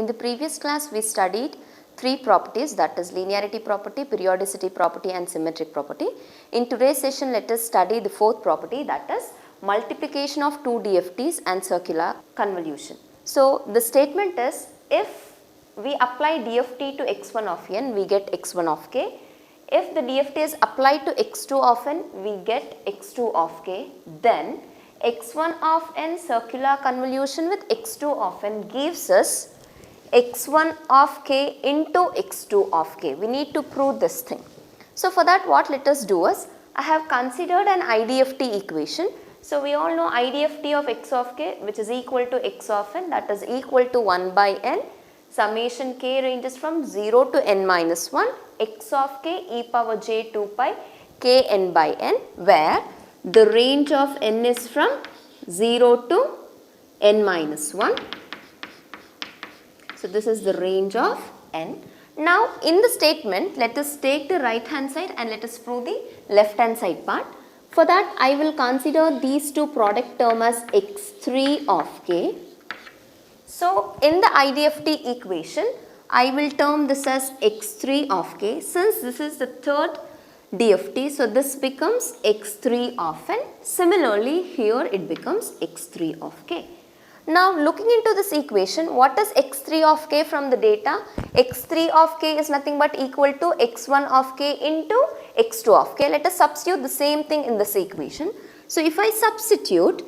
In the previous class we studied three properties, that is linearity property, periodicity property and symmetric property. In today's session let us study the fourth property, that is multiplication of two DFTs and circular convolution. So the statement is, if we apply DFT to x1 of n, we get x1 of k. If the DFT is applied to x2 of n, we get x2 of k. Then x1 of n circular convolution with x2 of n gives us x1 of k into x2 of k. We need to prove this thing. So for that, what let us do is, I have considered an IDFT equation. So we all know IDFT of x of k, which is equal to x of n, that is equal to 1 by n. Summation k ranges from 0 to n minus 1, x of k e power j 2 pi k n by n, where the range of n is from 0 to n minus 1. So this is the range of n. Now in the statement, let us take the right hand side and let us prove the left hand side part. For that, I will consider these two product term as x3 of k. So in the IDFT equation, I will term this as x3 of k. Since this is the third DFT, so this becomes x3 of n. Similarly, here it becomes x3 of k. Now looking into this equation, what is x3 of k from the data? x3 of k is nothing but equal to x1 of k into x2 of k. Let us substitute the same thing in this equation. So if I substitute,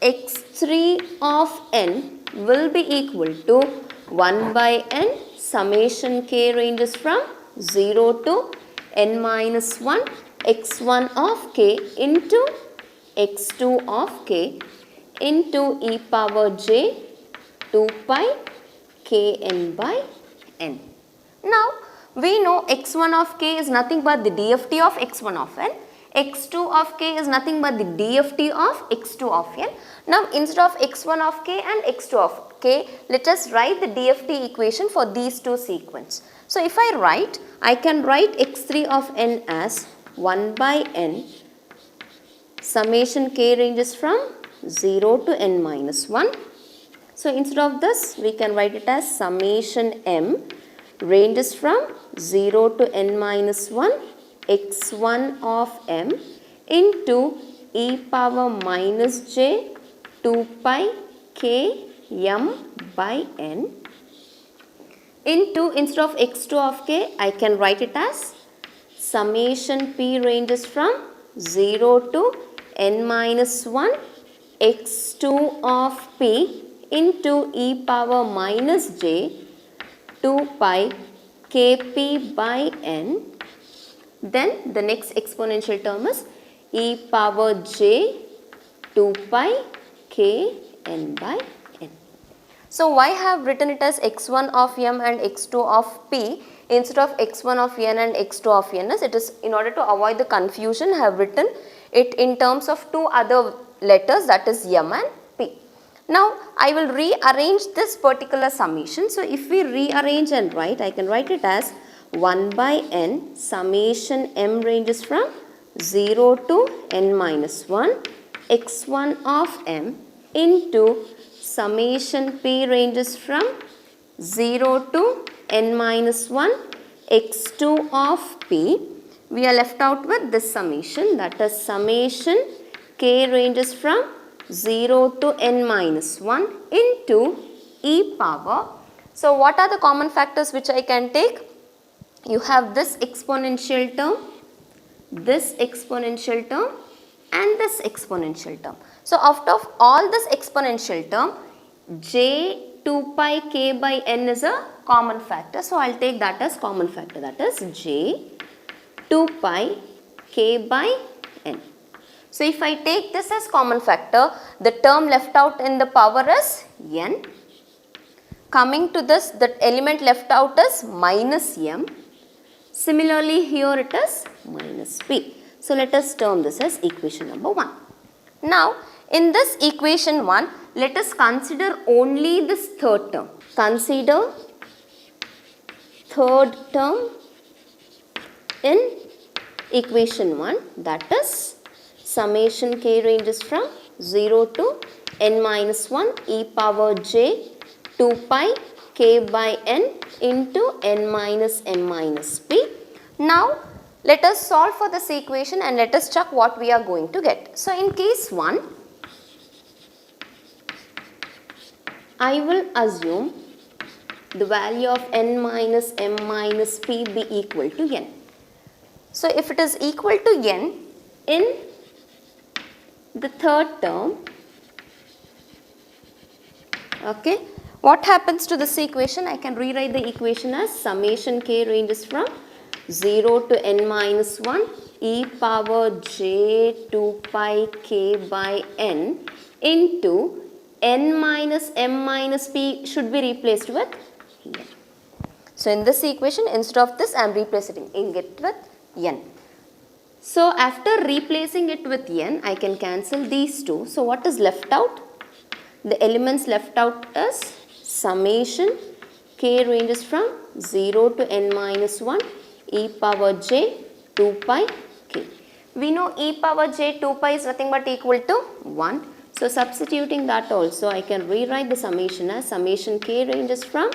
x3 of n will be equal to 1 by n summation k ranges from 0 to n minus 1 x1 of k into x2 of k into e power j 2 pi k n by n. Now we know x1 of k is nothing but the DFT of x1 of n. x2 of k is nothing but the DFT of x2 of n. Now instead of x1 of k and x2 of k, let us write the DFT equation for these two sequence. So if I can write x3 of n as 1 by n summation k ranges from 0 to n minus 1. So instead of this, we can write it as summation m ranges from 0 to n minus 1 x1 of m into e power minus j 2 pi k m by n into, instead of x2 of k, I can write it as summation p ranges from 0 to n minus 1 x2 of p into e power minus j 2 pi kp by n. Then the next exponential term is e power j 2 pi k n by n. So why I have written it as x1 of m and x2 of p instead of x1 of n and x2 of n is, it is in order to avoid the confusion, I have written it in terms of two other letters, that is m and p. Now I will rearrange this particular summation. So if we rearrange and write, I can write it as 1 by n summation m ranges from 0 to n minus 1 x1 of m into summation p ranges from 0 to n minus 1 x2 of p. We are left out with this summation, that is summation k ranges from 0 to n minus 1 into e power. So what are the common factors which I can take? You have this exponential term, this exponential term and this exponential term. So out of all this exponential term, j 2 pi k by n is a common factor. So I will take that as common factor, that is j 2 pi k by n. So if I take this as common factor, the term left out in the power is n. Coming to this, the element left out is minus m. Similarly, here it is minus p. So let us term this as equation number 1. Now in this equation 1, let us consider only this third term. Consider third term in equation 1, that is summation k ranges from 0 to n minus 1 e power j 2 pi k by n into n minus m minus p. Now let us solve for this equation and let us check what we are going to get. So in case 1, I will assume the value of n minus m minus p be equal to n. So if it is equal to n in the third term, okay, what happens to this equation? I can rewrite the equation as summation k ranges from 0 to n minus 1 e power j 2 pi k by n into n minus m minus p should be replaced with n. So in this equation, instead of this, I am replacing it with n. So after replacing it with n, I can cancel these two. So what is left out? The elements left out is summation k ranges from 0 to n minus 1 e power j 2 pi k. We know e power j 2 pi is nothing but equal to 1. So substituting that also, I can rewrite the summation as summation k ranges from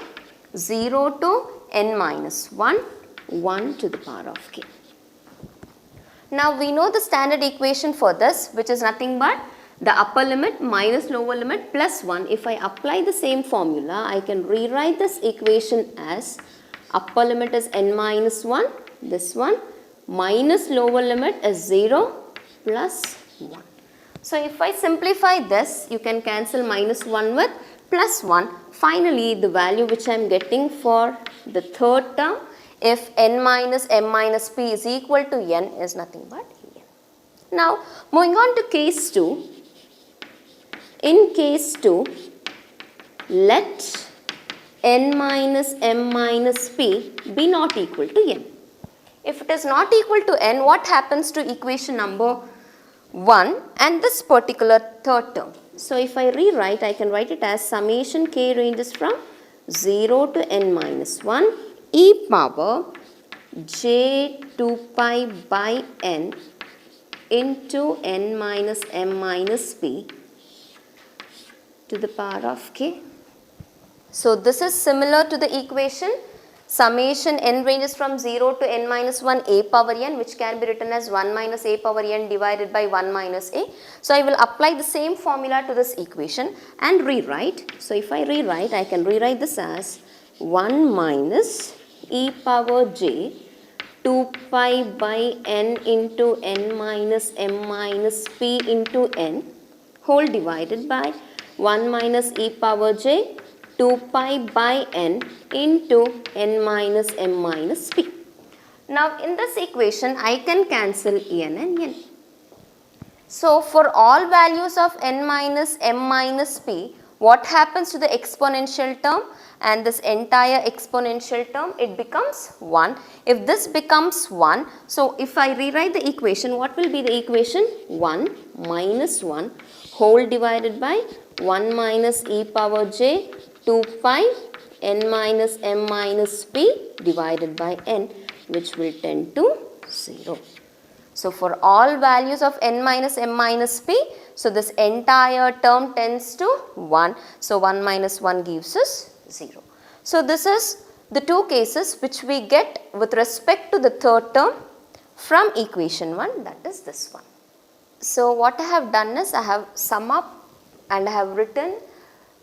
0 to n minus 1, 1 to the power of k. Now we know the standard equation for this, which is nothing but the upper limit minus lower limit plus 1. If I apply the same formula, I can rewrite this equation as upper limit is n minus 1, this one, minus lower limit is 0 plus 1. So if I simplify this, you can cancel minus 1 with plus 1. Finally, the value which I am getting for the third term, if n minus m minus p is equal to n, is nothing but n. Now, moving on to case 2. In case 2, let n minus m minus p be not equal to n. If it is not equal to n, what happens to equation number 1 and this particular third term? So if I rewrite, I can write it as summation k ranges from 0 to n minus 1 e power j 2 pi by n into n minus m minus p to the power of k. So this is similar to the equation summation n ranges from 0 to n minus 1 a power n, which can be written as 1 minus a power n divided by 1 minus a. So I will apply the same formula to this equation and rewrite. So if I rewrite, I can rewrite this as 1 minus e power j 2 pi by n into n minus m minus p into n whole divided by 1 minus e power j 2 pi by n into n minus m minus p. Now in this equation, I can cancel n and n. So for all values of n minus m minus p, what happens to the exponential term and this entire exponential term? It becomes 1. If this becomes 1, so if I rewrite the equation, what will be the equation? 1 minus 1 whole divided by 1 minus e power j 2 pi n minus m minus p divided by n, which will tend to 0. So for all values of n minus m minus p, so this entire term tends to 1. So 1 minus 1 gives us 0. So this is the two cases which we get with respect to the third term from equation 1, that is this one. So what I have done is I have sum up and I have written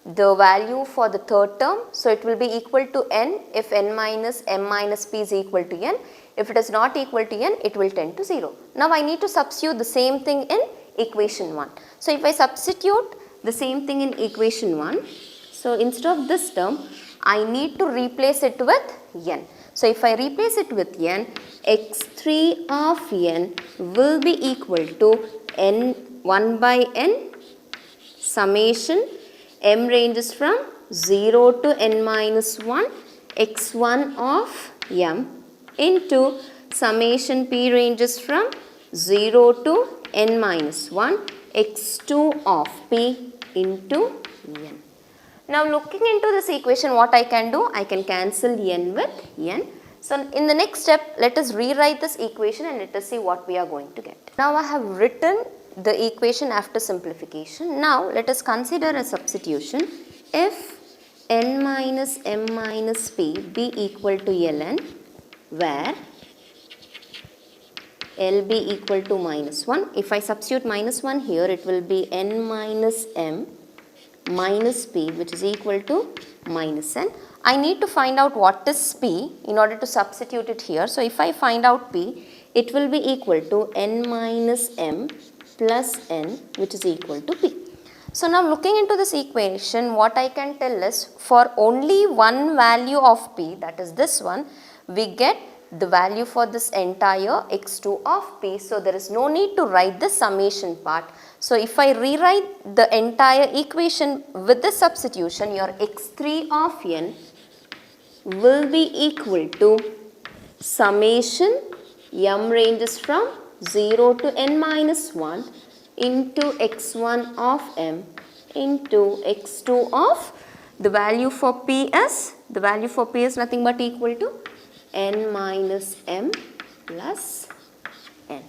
the value for the third term. So it will be equal to n if n minus m minus p is equal to n. If it is not equal to n, it will tend to 0. Now I need to substitute the same thing in equation 1. So if I substitute the same thing in equation 1, so instead of this term, I need to replace it with n. So if I replace it with n, x3 of n will be equal to n 1 by n summation m ranges from 0 to n minus 1 x1 of m into summation p ranges from 0 to n minus 1 x2 of p into n. Now looking into this equation, what I can do? I can cancel n with n. So in the next step, let us rewrite this equation and let us see what we are going to get. Now I have written the equation after simplification. Now let us consider a substitution. If n minus m minus p be equal to ln, where L be equal to minus 1. If I substitute minus 1 here, it will be n minus m minus p, which is equal to minus n. I need to find out what is p in order to substitute it here. So, if I find out p, it will be equal to n minus m plus n, which is equal to p. So, now looking into this equation, what I can tell is for only one value of p, that is this one, we get the value for this entire x2 of p. So, there is no need to write the summation part. So, if I rewrite the entire equation with the substitution, your x3 of n will be equal to summation m ranges from 0 to n minus 1 into x1 of m into x2 of the value for p is nothing but equal to n minus m plus n,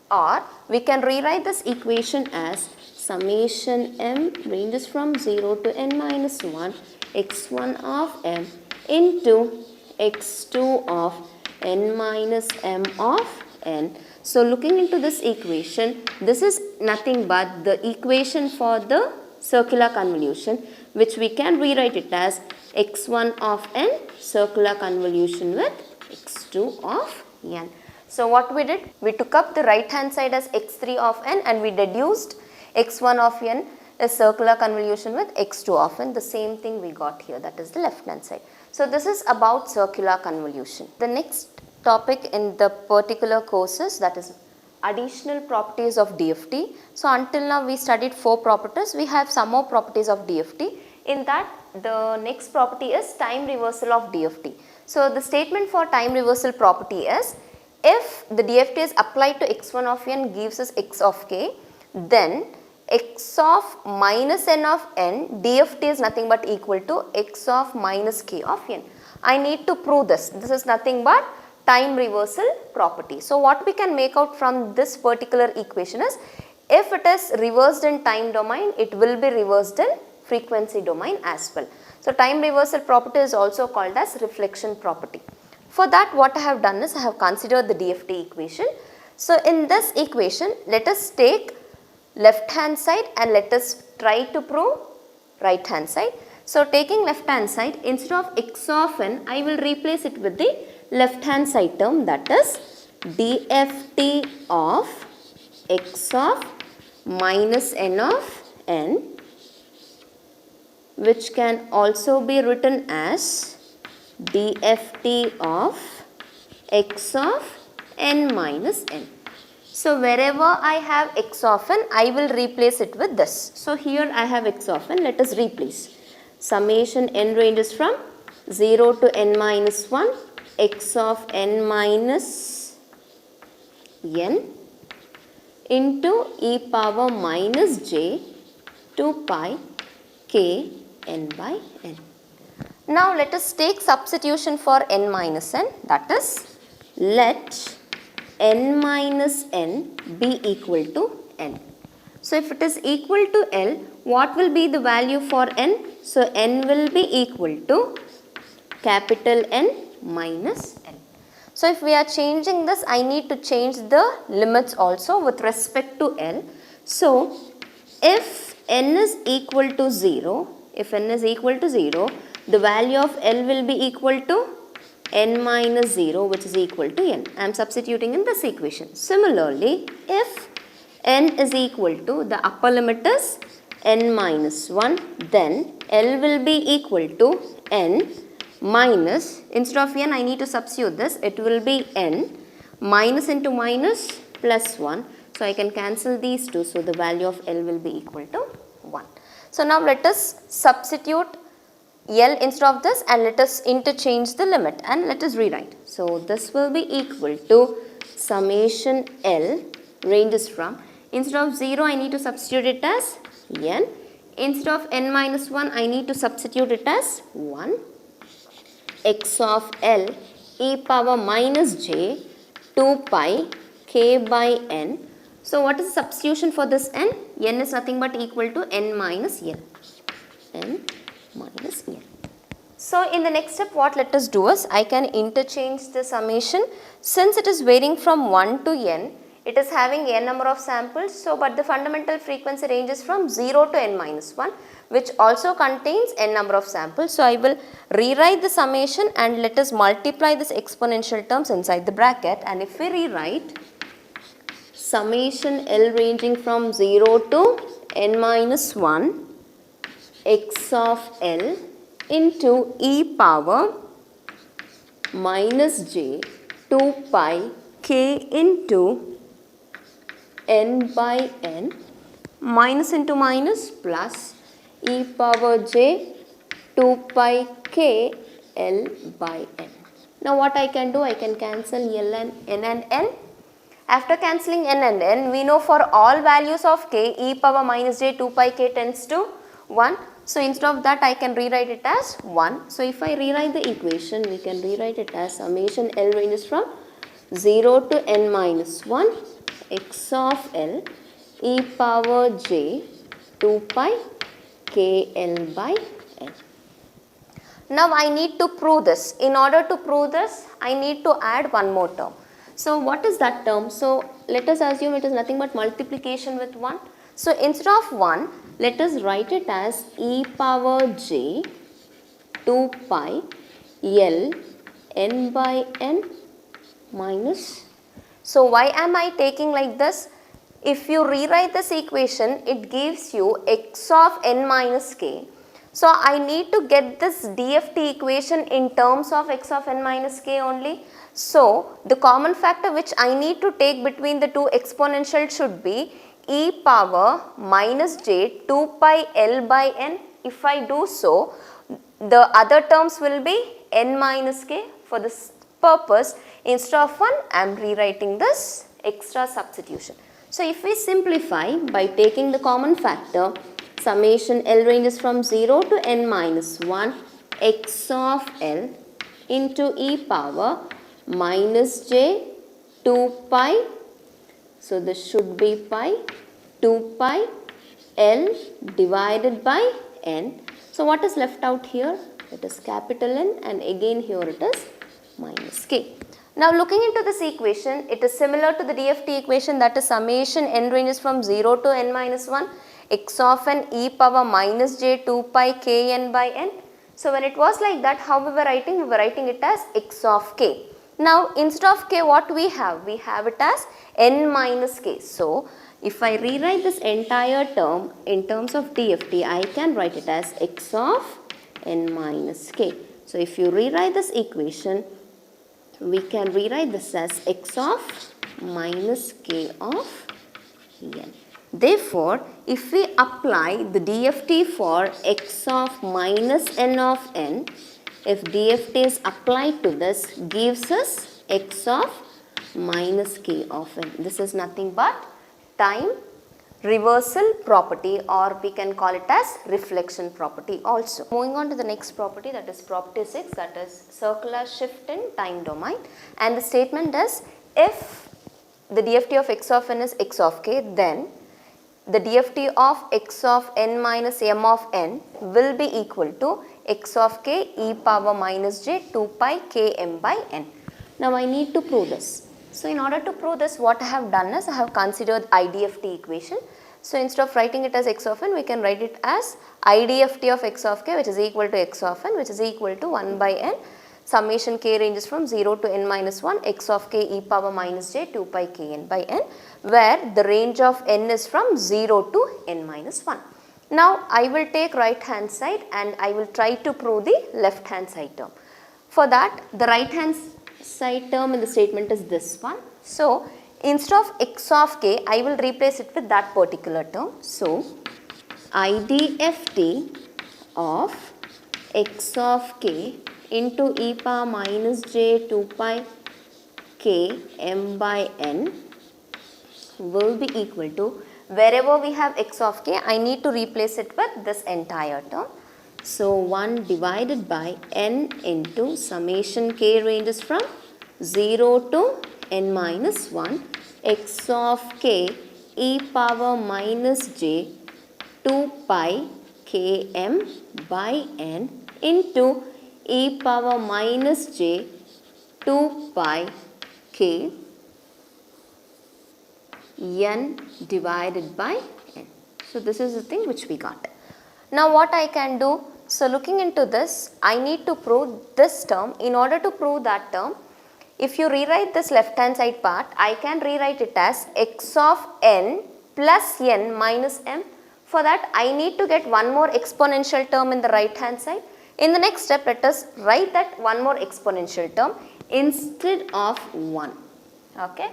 or we can rewrite this equation as summation m ranges from 0 to n minus 1 x1 of m into x2 of n minus m of n. So, looking into this equation, this is nothing but the equation for the circular convolution, which we can rewrite it as x1 of n circular convolution with x2 of n. So, what we did? We took up the right hand side as x3 of n and we deduced x1 of n is circular convolution with x2 of n. The same thing we got here, that is the left hand side. So, this is about circular convolution. The next topic in the particular courses, that is additional properties of DFT. So, until now we studied 4 properties. We have some more properties of DFT. In that, the next property is time reversal of DFT. So, the statement for time reversal property is, if the DFT is applied to x1 of n gives us x of k, then x of minus n of n DFT is nothing but equal to x of minus k of n. I need to prove this. This is nothing but time reversal property. So, what we can make out from this particular equation is, if it is reversed in time domain, it will be reversed in frequency domain as well. So, time reversal property is also called as reflection property. For that, what I have done is I have considered the DFT equation. So, in this equation, let us take left hand side and let us try to prove right hand side. So, taking left hand side, instead of x of n, I will replace it with the left hand side term, that is DFT of x of minus n of n, which can also be written as DFT of x of n minus n. So, wherever I have x of n, I will replace it with this. So, here I have x of n, let us replace. Summation n ranges from 0 to n minus 1 x of n minus n into e power minus j 2 pi k n by n. Now, let us take substitution for n minus n, that is, let n minus n be equal to n. So, if it is equal to L, what will be the value for n? So, n will be equal to capital N minus n. So, if we are changing this, I need to change the limits also with respect to L. So, if n is equal to 0, the value of L will be equal to n minus 0, which is equal to n. I am substituting in this equation. Similarly, if n is equal to, the upper limit is n minus 1, then L will be equal to n minus, instead of n I need to substitute this, it will be n minus into minus plus 1. So, I can cancel these two. So, the value of L will be equal to 1. So, now let us substitute L instead of this and let us interchange the limit and let us rewrite. So, this will be equal to summation L ranges from, instead of 0 I need to substitute it as n, instead of n minus 1 I need to substitute it as 1, x of L e power minus j 2 pi k by n. So, what is the substitution for this n? N is nothing but equal to n minus L. N minus L. So in the next step what let us do is I can interchange the summation. Since it is varying from 1 to n, it is having n number of samples, so but the fundamental frequency ranges from 0 to n minus 1, which also contains n number of samples. So I will rewrite the summation and let us multiply this exponential terms inside the bracket, and if we rewrite summation L ranging from 0 to n minus 1 x of L into e power minus j 2 pi k into n by n minus into minus plus e power j 2 pi k L by n. Now what I can do, I can cancel L and n. After cancelling n and n, we know for all values of k, e power minus j 2 pi k tends to 1. So instead of that I can rewrite it as 1. So if I rewrite the equation, we can rewrite it as summation L ranges from 0 to n minus 1 x of L e power j 2 pi k L by n. Now I need to prove this. In order to prove this, I need to add one more term. So what is that term? So let us assume it is nothing but multiplication with 1. So instead of 1, let us write it as e power j 2 pi L n by n minus. So why am I taking like this? If you rewrite this equation, it gives you x of n minus k. So I need to get this DFT equation in terms of x of n minus k only. So the common factor which I need to take between the two exponentials should be e power minus j 2 pi L by n. If I do so, the other terms will be n minus k. For this purpose, instead of 1, I am rewriting this extra substitution. So if we simplify by taking the common factor, summation L ranges from 0 to n minus 1 x of L into e power minus j 2 pi. So this should be pi 2 pi L divided by n. So what is left out here? It is capital N, and again here it is minus k. Now looking into this equation, it is similar to the DFT equation, that is summation n ranges from 0 to n minus 1 x of n e power minus j 2 pi k n by n. So when it was like that, how we were writing? We were writing it as x of k. Now instead of k, what we have? We have it as n minus k. So if I rewrite this entire term in terms of DFT, I can write it as x of n minus k. So if you rewrite this equation, we can rewrite this as x of minus k of n. Therefore, if we apply the DFT for x of minus n of n, if DFT is applied to this, gives us x of minus k of n. This is nothing but time reversal property, or we can call it as reflection property also. Moving on to the next property, that is property 6, that is circular shift in time domain, and the statement is if the DFT of x of n is x of k, then the DFT of x of n minus m of n will be equal to x of k e power minus j 2 pi k m by n. Now I need to prove this. So in order to prove this, what I have done is I have considered IDFT equation. So instead of writing it as x of n, we can write it as IDFT of x of k, which is equal to x of n, which is equal to 1 by n. Summation k ranges from 0 to n minus 1 x of k e power minus j 2 pi k n by n, where the range of n is from 0 to n minus 1. Now I will take right hand side and I will try to prove the left hand side term. For that, the right hand side term in the statement is this one. So instead of x of k, I will replace it with that particular term. So IDFT of x of k into e power minus j 2 pi k m by n will be equal to, wherever we have x of k, I need to replace it with this entire term. So 1 divided by n into summation k ranges from 0 to n minus 1 x of k e power minus j 2 pi k m by n into e power minus j 2 pi k n divided by n. So this is the thing which we got. Now what I can do, so looking into this, I need to prove this term. In order to prove that term, if you rewrite this left hand side part, I can rewrite it as x of n plus n minus m. For that I need to get one more exponential term in the right hand side. In the next step, let us write that one more exponential term instead of 1. Okay.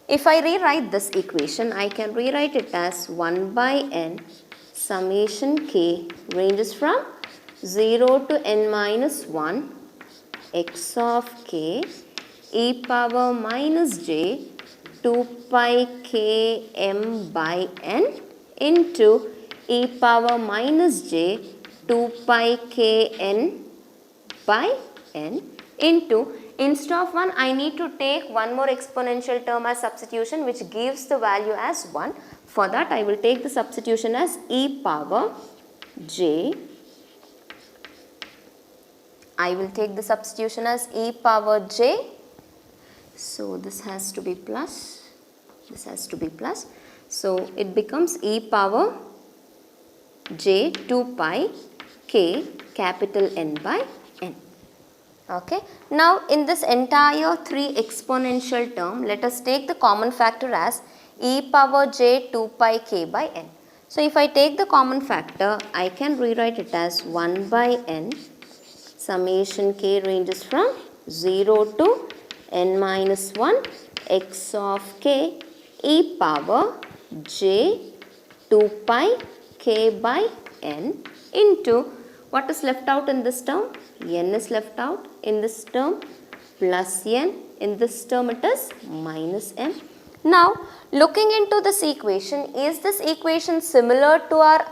If I rewrite this equation, I can rewrite it as 1 by n summation k ranges from 0 to n minus 1 x of k e power minus j 2 pi k m by n into e power minus j 2 pi k n by n into, instead of 1, I need to take one more exponential term as substitution, which gives the value as 1. For that, I will take the substitution as e power j. I will take the substitution as e power j. So this has to be plus, this has to be plus. So it becomes e power j 2 pi k capital N by n. Okay. Now in this entire 3 exponential term, let us take the common factor as e power j 2 pi k by n. So if I take the common factor, I can rewrite it as 1 by n summation k ranges from 0 to n minus 1 x of k e power j 2 pi k by n into, what is left out in this term? N is left out in this term, plus n. In this term it is minus m. Now looking into this equation, is this equation similar to our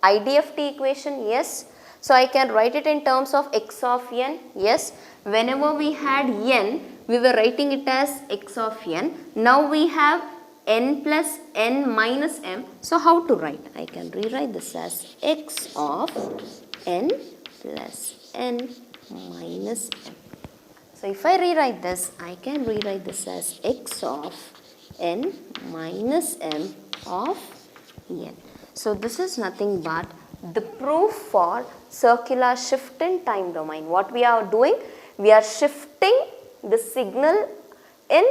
IDFT equation? Yes. So I can write it in terms of x of n. Yes. Whenever we had n, we were writing it as x of n. Now we have n plus n minus m. So how to write? I can rewrite this as x of n plus n minus m. So if I rewrite this, I can rewrite this as x of n minus m of n. So this is nothing but the proof for circular shift in time domain. What we are doing? We are shifting the signal in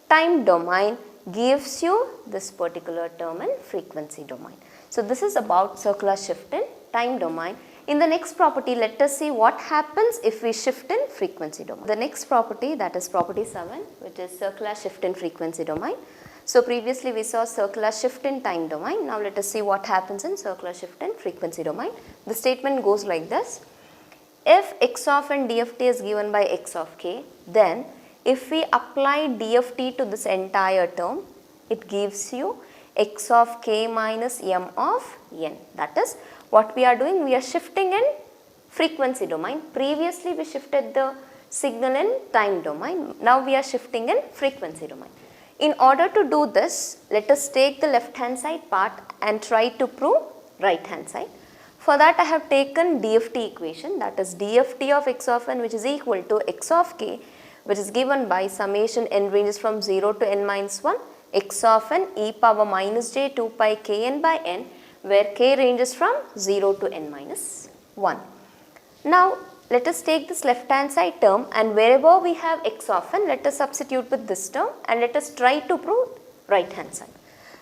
time domain, gives you this particular term in frequency domain. So this is about circular shift in time domain. In the next property, let us see what happens if we shift in frequency domain. The next property, that is property 7, which is circular shift in frequency domain. So previously we saw circular shift in time domain. Now let us see what happens in circular shift in frequency domain. The statement goes like this. If x of n dft is given by x of k, then if we apply dft to this entire term, it gives you x of k minus m of n. That is what we are doing. We are shifting in frequency domain. Previously we shifted the signal in time domain. Now we are shifting in frequency domain. In order to do this, let us take the left hand side part and try to prove right hand side. For that I have taken DFT equation, that is DFT of x of n, which is equal to x of k, which is given by summation n ranges from 0 to n minus 1 x of n e power minus j 2 pi k n by n, where k ranges from 0 to n minus 1. Now let us take this left hand side term, and wherever we have x of n, let us substitute with this term and let us try to prove right hand side.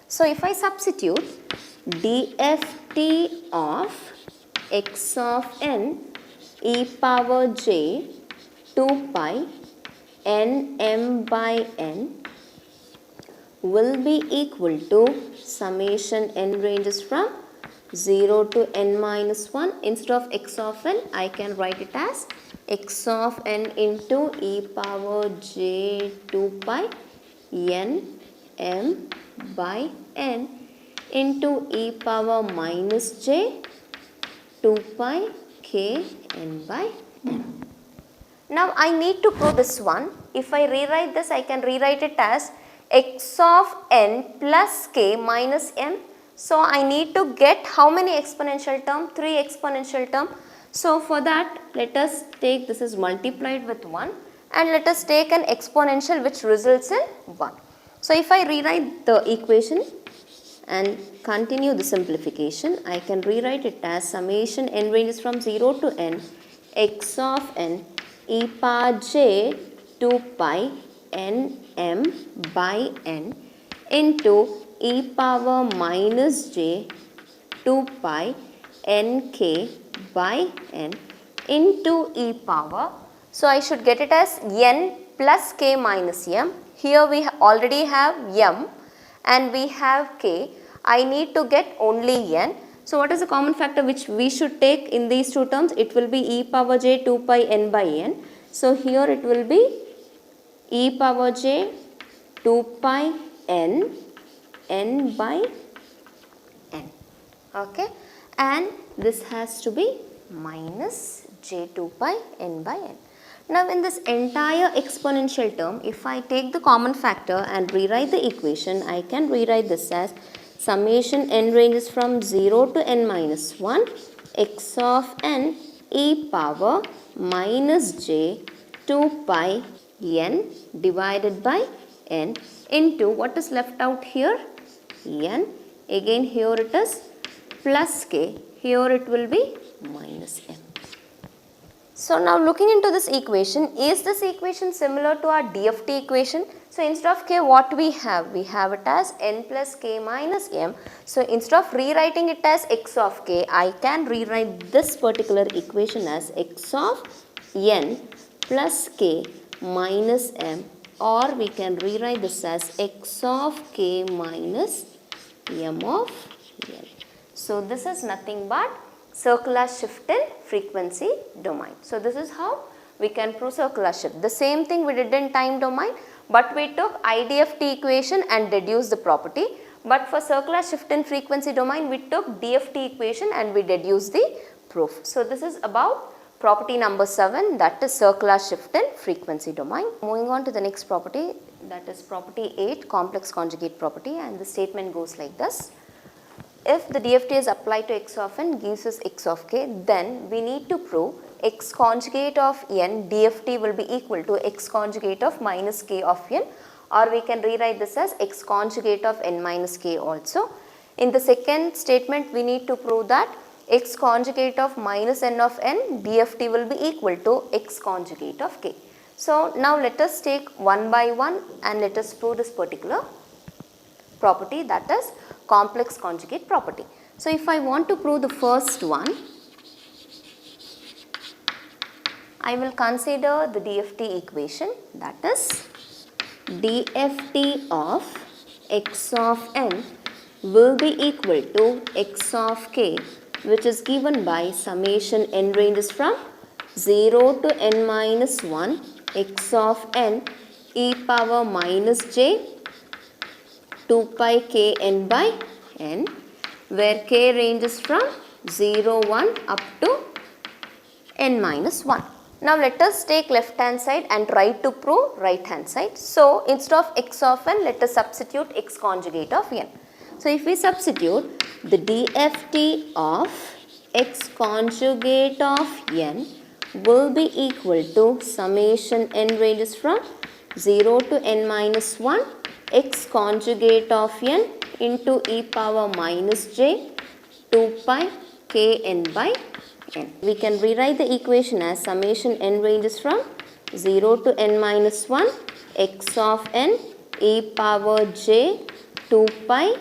So if I substitute dft of x of n e power j 2 pi n m by n will be equal to summation n ranges from 0 to n minus 1. Instead of x of n, I can write it as x of n into e power j 2 pi n m by n into e power minus j 2 pi k n by n. Now I need to prove this one. If I rewrite this, I can rewrite it as x of n plus k minus m. So I need to get how many exponential term? 3 exponential term. So for that, let us take this is multiplied with 1 and let us take an exponential which results in 1. So if I rewrite the equation and continue the simplification, I can rewrite it as summation n ranges from 0 to n x of n e power j 2 pi n m by n into e power minus j 2 pi n k by n into e power. So I should get it as n plus k minus m. Here we already have m and we have k. I need to get only n. So what is the common factor which we should take in these two terms? It will be e power j 2 pi n by n. So here it will be e power j 2 pi n by n. Okay, and this has to be minus j 2 pi n by n. Now in this entire exponential term, if I take the common factor and rewrite the equation, I can rewrite this as summation n ranges from 0 to n minus 1 x of n e power minus j 2 pi n divided by n into what is left out here? N. Again here it is plus k. Here it will be minus m. So now looking into this equation, is this equation similar to our DFT equation? So instead of k, what we have? We have it as n plus k minus m. So instead of rewriting it as x of k, I can rewrite this particular equation as x of n plus k minus m, or we can rewrite this as x of k minus m of n. So this is nothing but circular shift in frequency domain. So this is how we can prove circular shift. The same thing we did in time domain, but we took IDFT equation and deduced the property. But for circular shift in frequency domain, we took DFT equation and we deduced the proof. So this is about property number 7, that is circular shift in frequency domain. Moving on to the next property, that is property 8, complex conjugate property, and the statement goes like this. If the DFT is applied to x of n gives us x of k, then we need to prove x conjugate of n DFT will be equal to x conjugate of minus k of n, or we can rewrite this as x conjugate of n minus k also. In the second statement, we need to prove that x conjugate of minus n of n DFT will be equal to x conjugate of k. So now let us take one by one and let us prove this particular property, that is complex conjugate property. So if I want to prove the first one, I will consider the DFT equation, that is DFT of x of n will be equal to x of k, which is given by summation n ranges from 0 to n minus 1 x of n e power minus j 2 pi k n by n, where k ranges from 0, 1 up to n minus 1. Now let us take left hand side and try to prove right hand side. So instead of x of n, let us substitute x conjugate of n. So if we substitute, the DFT of x conjugate of n will be equal to summation n ranges from 0 to n minus 1 x conjugate of n into e power minus j 2 pi k n by n. We can rewrite the equation as summation n ranges from 0 to n minus 1 x of n e power j 2 pi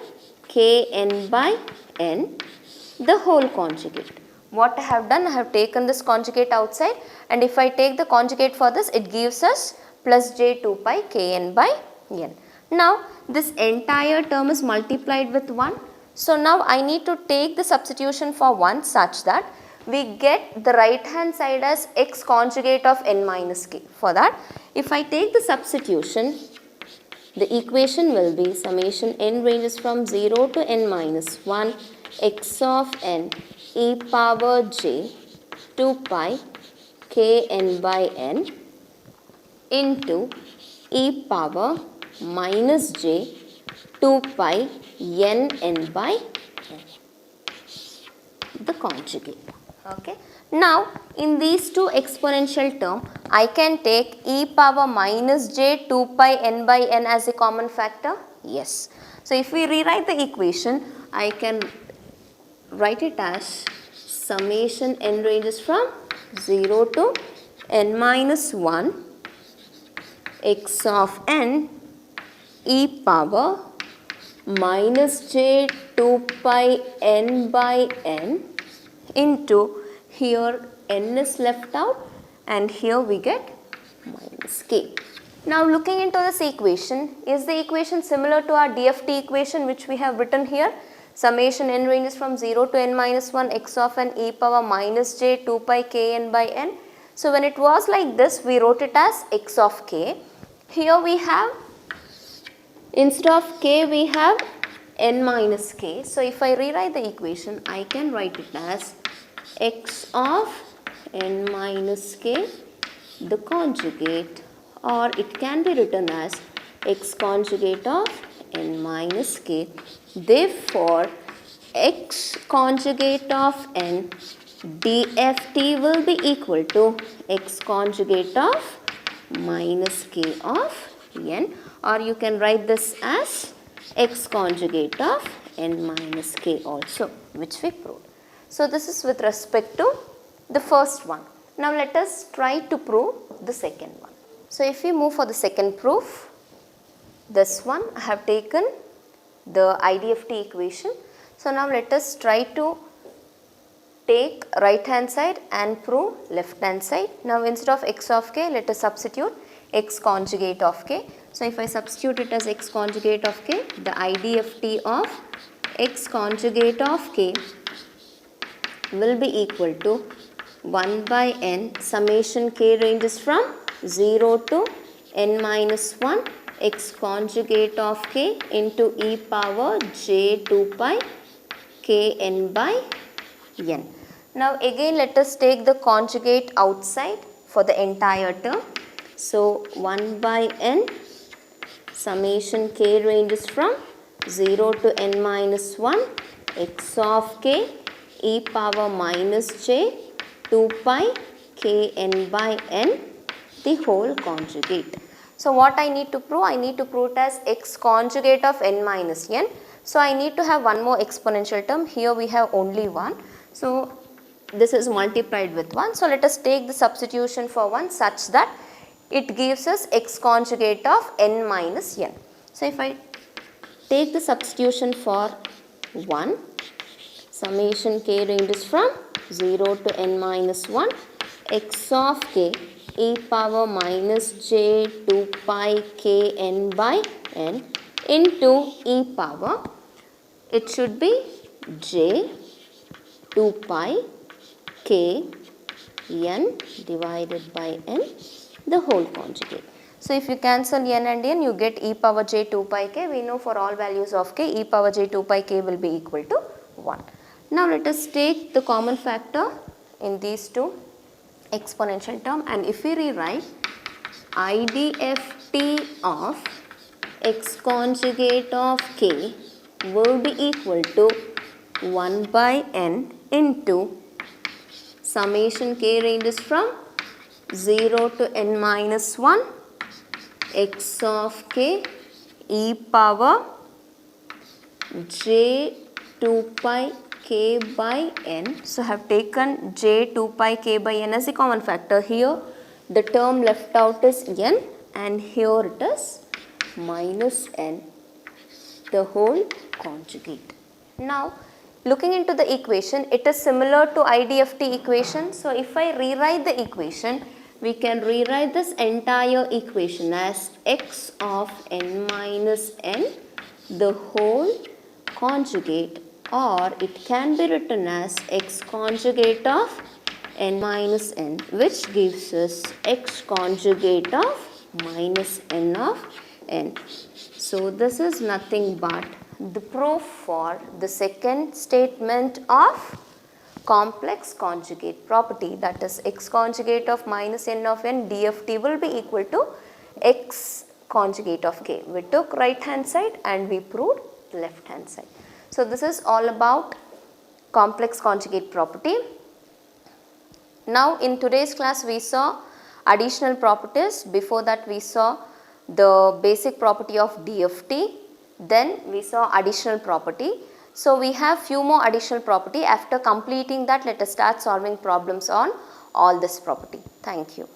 k n by n, the whole conjugate. What I have done, I have taken this conjugate outside, and if I take the conjugate for this, it gives us plus j 2 pi k n by n. Now this entire term is multiplied with 1. So now I need to take the substitution for 1 such that we get the right hand side as x conjugate of n minus k. For that, if I take the substitution, the equation will be summation n ranges from 0 to n minus 1 x of n e power j 2 pi k n by n into e power minus j 2 pi n by n, the conjugate. Okay. Now, in these two exponential term, I can take e power minus j 2 pi n by n as a common factor. Yes. So, if we rewrite the equation, I can write it as summation n ranges from 0 to n minus 1 x of n e power minus j 2 pi n by n into, here n is left out and here we get minus k. Now looking into this equation, is the equation similar to our DFT equation which we have written here? Summation n ranges from 0 to n minus 1 x of n e power minus j 2 pi k n by n. So when it was like this, we wrote it as x of k. Here we have, instead of k we have n minus k. So if I rewrite the equation, I can write it as x of n minus k, the conjugate, or it can be written as x conjugate of n minus k. Therefore, x conjugate of n dft will be equal to x conjugate of minus k of n, or you can write this as x conjugate of n minus k also, which we proved. So this is with respect to the first one. Now let us try to prove the second one. So if we move for the second proof, this one I have taken the IDFT equation. So now let us try to take right hand side and prove left hand side. Now instead of x of k, let us substitute x conjugate of k. So if I substitute it as x conjugate of k, the IDFT of x conjugate of k will be equal to 1 by n summation k ranges from 0 to n minus 1 x conjugate of k into e power j 2 pi k n by n. Now again let us take the conjugate outside for the entire term. So 1 by n summation k ranges from 0 to n minus 1 x of k e power minus j 2 pi k n by n, the whole conjugate. So what I need to prove? I need to prove it as x conjugate of n minus n. So I need to have one more exponential term. Here we have only one. So this is multiplied with 1. So let us take the substitution for 1 such that it gives us x conjugate of n minus n. So if I take the substitution for 1, summation k ranges from 0 to n minus 1 x of k e power minus j 2 pi k n by n into e power, it should be j 2 pi k n divided by n, the whole conjugate. So if you cancel n and n, you get e power j 2 pi k. We know for all values of k, e power j 2 pi k will be equal to 1. Now let us take the common factor in these two exponential term, and if we rewrite IDFT of x conjugate of k will be equal to 1 by n into summation k ranges from 0 to n minus 1 x of k e power j 2 pi k by n. So I have taken j 2 pi k by n as a common factor. Here the term left out is n and here it is minus n, the whole conjugate. Now looking into the equation, it is similar to IDFT equation. So if I rewrite the equation, we can rewrite this entire equation as x of n minus n, the whole conjugate, or it can be written as x conjugate of n minus n, which gives us x conjugate of minus n of n. So this is nothing but the proof for the second statement of complex conjugate property, that is x conjugate of minus n of n DFT will be equal to x conjugate of k. We took right hand side and we proved left hand side. So this is all about complex conjugate property. Now in today's class we saw additional properties. Before that we saw the basic property of DFT. Then we saw additional property. So we have few more additional property. After completing that, let us start solving problems on all this property. Thank you.